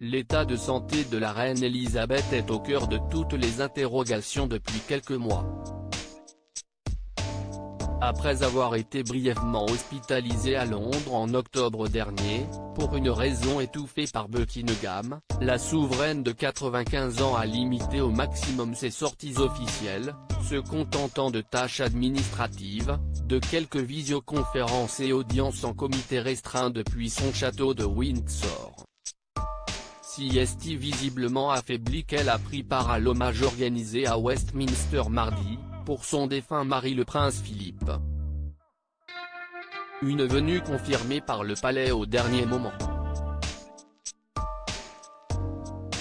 l'état de santé de la reine Elisabeth est au cœur de toutes les interrogations depuis quelques mois. Après avoir été brièvement hospitalisée à Londres en octobre dernier, pour une raison étouffée par Buckingham, la souveraine de 95 ans a limité au maximum ses sorties officielles, se contentant de tâches administratives, de quelques visioconférences et audiences en comité restreint depuis son château de Windsor. Si est visiblement affaiblie qu'elle a pris part à l'hommage organisé à Westminster mardi, pour son défunt mari le prince Philippe. Une venue confirmée par le palais au dernier moment.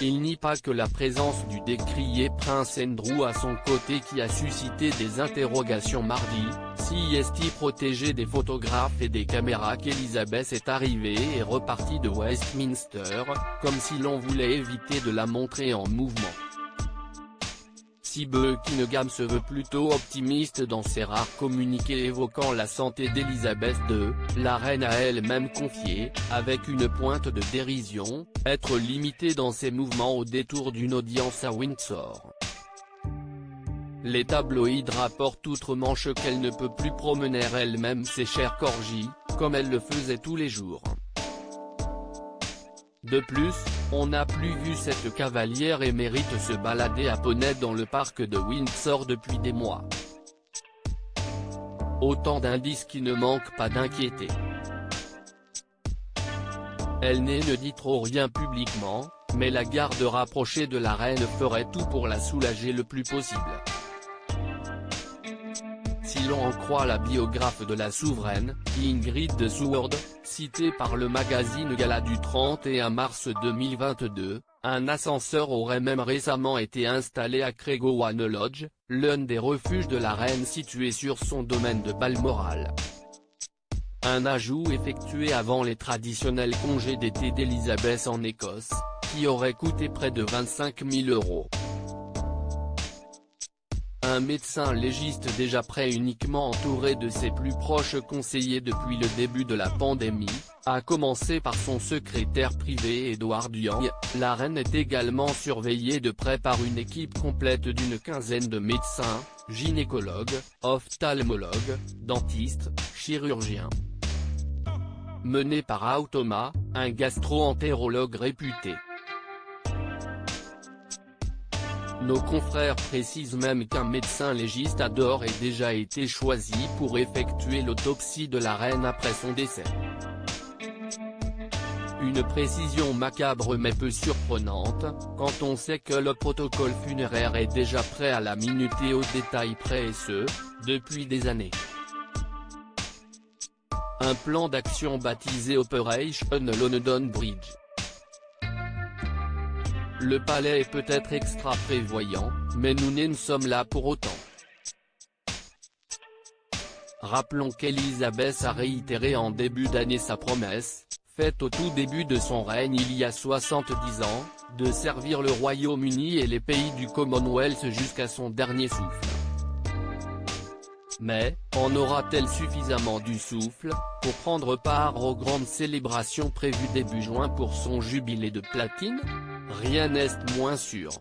Il nie pas que la présence du décrié prince Andrew à son côté qui a suscité des interrogations mardi, si est protégé des photographes et des caméras qu'Elisabeth est arrivée et repartie de Westminster, comme si l'on voulait éviter de la montrer en mouvement. Si Buckingham se veut plutôt optimiste dans ses rares communiqués évoquant la santé d'Elisabeth II, la reine a elle-même confié, avec une pointe de dérision, être limitée dans ses mouvements au détour d'une audience à Windsor. Les tabloïds rapportent outre-Manche qu'elle ne peut plus promener elle-même ses chers corgis, comme elle le faisait tous les jours. De plus, on n'a plus vu cette cavalière émérite se balader à poney dans le parc de Windsor depuis des mois. Autant d'indices qui ne manquent pas d'inquiéter. Elle ne dit trop rien publiquement, mais la garde rapprochée de la reine ferait tout pour la soulager le plus possible. Si l'on en croit la biographe de la souveraine, Ingrid de Seward, citée par le magazine Gala du 31 mars 2022, un ascenseur aurait même récemment été installé à Craigiewan Lodge, l'un des refuges de la reine situé sur son domaine de Balmoral. Un ajout effectué avant les traditionnels congés d'été d'Elisabeth en Écosse, qui aurait coûté près de 25 000 €. Un médecin légiste déjà prêt uniquement entouré de ses plus proches conseillers depuis le début de la pandémie, à commencer par son secrétaire privé Edward Young, la reine est également surveillée de près par une équipe complète d'une quinzaine de médecins, gynécologues, ophtalmologues, dentistes, chirurgiens. Menée par Hugh Thomas, un gastro-entérologue réputé. Nos confrères précisent même qu'un médecin légiste a d'ores et déjà été choisi pour effectuer l'autopsie de la reine après son décès. Une précision macabre mais peu surprenante, quand on sait que le protocole funéraire est déjà prêt à la minute et au détail près et ce, depuis des années. Un plan d'action baptisé Operation London Bridge. Le palais est peut-être extra prévoyant, mais nous ne sommes là pour autant. Rappelons qu'Elisabeth a réitéré en début d'année sa promesse, faite au tout début de son règne il y a 70 ans, de servir le Royaume-Uni et les pays du Commonwealth jusqu'à son dernier souffle. Mais, en aura-t-elle suffisamment du souffle, pour prendre part aux grandes célébrations prévues début juin pour son jubilé de platine ? Rien n'est moins sûr.